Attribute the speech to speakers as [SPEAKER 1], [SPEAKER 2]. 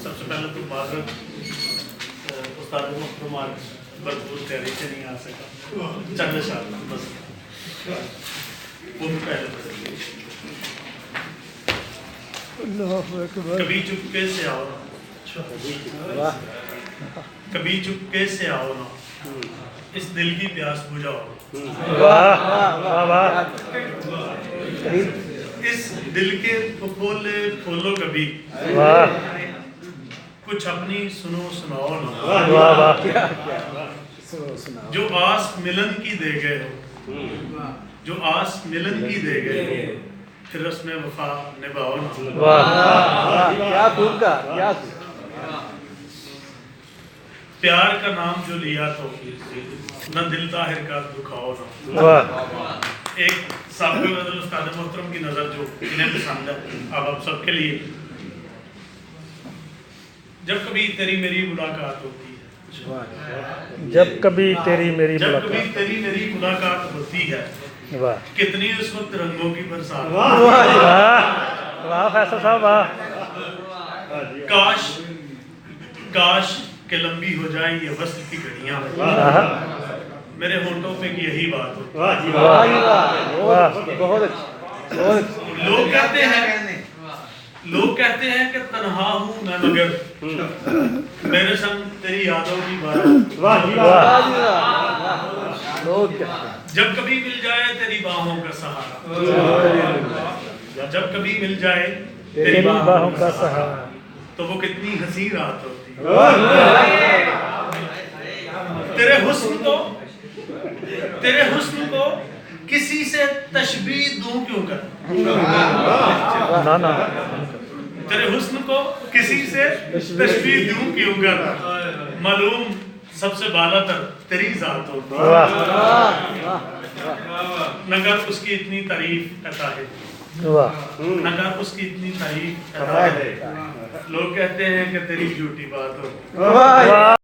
[SPEAKER 1] सबसे पहले तो माजरत उस्ताद मोहतरम आज भरपूर तैयारी से नहीं आ सका, चंद शाल बस वो भी पहले पढ़ेंगे। कभी चुपके से आओ ना, कभी चुपके से आओ ना, इस दिल की प्यास बुझाओ।
[SPEAKER 2] वाह वाह वाह।
[SPEAKER 1] इस दिल के फूले खोलो कभी,
[SPEAKER 2] वाह
[SPEAKER 1] कुछ अपनी सुनो सुनाओ ना।
[SPEAKER 2] वाह वाह।
[SPEAKER 1] जो आस मिलन की दे गए हो, जो आस मिलन की दे गए हो, फिर उसमें वफा निभाओ ना।
[SPEAKER 2] वाह क्या खूब का, क्या
[SPEAKER 1] प्यार का नाम जो लिया तो न दिल ताहिर का दुखाओ ना।
[SPEAKER 2] वाह।
[SPEAKER 1] एक साबिक़ उस्ताद मोहतरम की नज़र जो इन्हें पसंद है, अब आप सबके लिए। जब कभी तेरी मेरी मुलाकात होती है,
[SPEAKER 2] जब कभी तेरी मेरी
[SPEAKER 1] जब कभी
[SPEAKER 2] मुलाकात।
[SPEAKER 1] तेरी मेरी मुलाकात होती है,
[SPEAKER 2] वाह
[SPEAKER 1] कितनी उस वक्त रंगों की बरसात।
[SPEAKER 2] वाह वाह फैसल साहब वाह।
[SPEAKER 1] काश काश के लंबी हो जाए ये वस्ल की घड़ियां, मेरे होंठों पे की यही बात हो।
[SPEAKER 2] बहुत
[SPEAKER 1] लोग कहते हैं कि तन्हा हूँ मैं मगर मेरे संग तेरी यादों की बात। जब कभी मिल जाए तेरी बाहों का सहारा, जब कभी मिल जाए तेरी
[SPEAKER 2] बाहों का सहारा,
[SPEAKER 1] तो वो कितनी हंसी रात होती। तेरे हुस्न को किसी से तशबीह दूं क्यों कर,
[SPEAKER 2] ना ना
[SPEAKER 1] तेरे हुस्न को किसी से तशबीह दूं क्यों कर, मालूम सबसे बालातर तेरी जात होती। नगर उसकी इतनी तारीफ करता है, नगर उसकी इतनी तारीफ करता है, लोग कहते हैं कि तेरी झूठी बात होती।